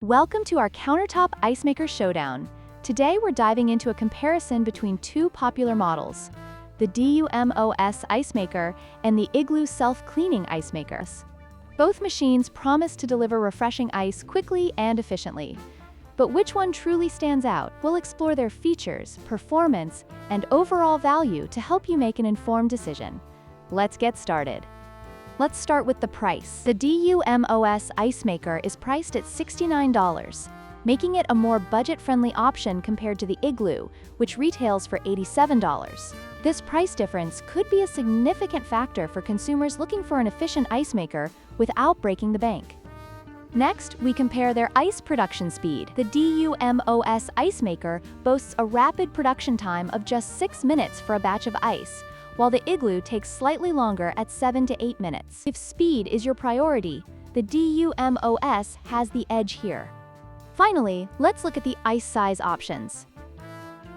Welcome to our Countertop Ice Maker Showdown. Today we're diving into a comparison between two popular models, the DUMOS Ice Maker and the Igloo Self-Cleaning Ice Maker. Both machines promise to deliver refreshing ice quickly and efficiently. But which one truly stands out? We'll explore their features, performance, and overall value to help you make an informed decision. Let's get started. Let's start with the price. The DUMOS Ice Maker is priced at $69, making it a more budget-friendly option compared to the Igloo, which retails for $87. This price difference could be a significant factor for consumers looking for an efficient ice maker without breaking the bank. Next, we compare their ice production speed. The DUMOS Ice Maker boasts a rapid production time of just 6 minutes for a batch of ice, while the Igloo takes slightly longer at 7 to 8 minutes. If speed is your priority, the DUMOS has the edge here. Finally, let's look at the ice size options.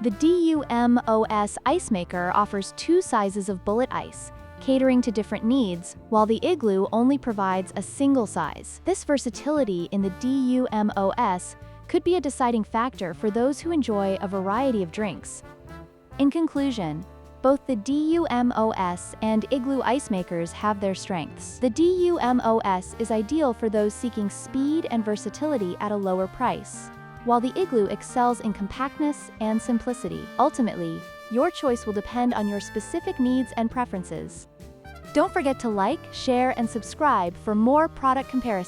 The DUMOS Ice Maker offers 2 sizes of bullet ice, catering to different needs, while the Igloo only provides a single size. This versatility in the DUMOS could be a deciding factor for those who enjoy a variety of drinks. In conclusion, both the DUMOS and Igloo ice makers have their strengths. The DUMOS is ideal for those seeking speed and versatility at a lower price, while the Igloo excels in compactness and simplicity. Ultimately, your choice will depend on your specific needs and preferences. Don't forget to like, share, and subscribe for more product comparisons.